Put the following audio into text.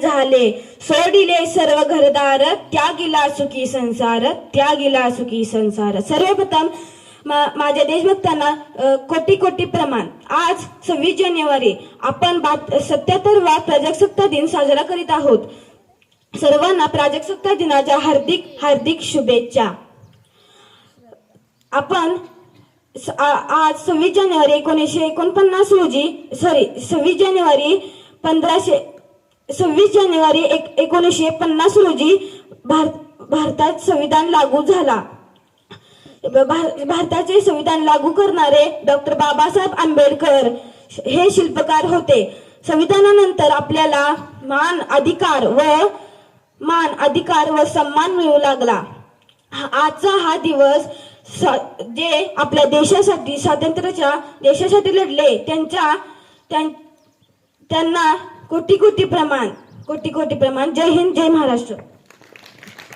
झाले सोडिले सर्व घरदार, त्यागिला सुखी संसार, त्यागिला सुखी संसार. सर्वप्रथम माझ्या देशभक्तांना कोटी कोटी प्रमाण. आज 26 जानेवारी आपण 77वा प्रजासत्ताक दिन साजरा करीत आहोत. सर्वांना प्रजासत्ताक दिनाच्या हार्दिक हार्दिक शुभेच्छा. आपण आज 26 जानेवारी 1949 रोजी 26 जानेवारी 1950 रोजी भारतात संविधान लागू झाला. भारताचे संविधान लागू करणारे डॉक्टर बाबासाहेब आंबेडकर हे शिल्पकार होते. संविधानानंतर आपल्याला मान अधिकार व सन्मान मिळू लागला. आजचा हा दिवस जे आपल्या देशासाठी स्वातंत्र्याच्या देशासाठी लढले त्यांना कोटी कोटी प्रमाण. जय हिंद, जय महाराष्ट्र.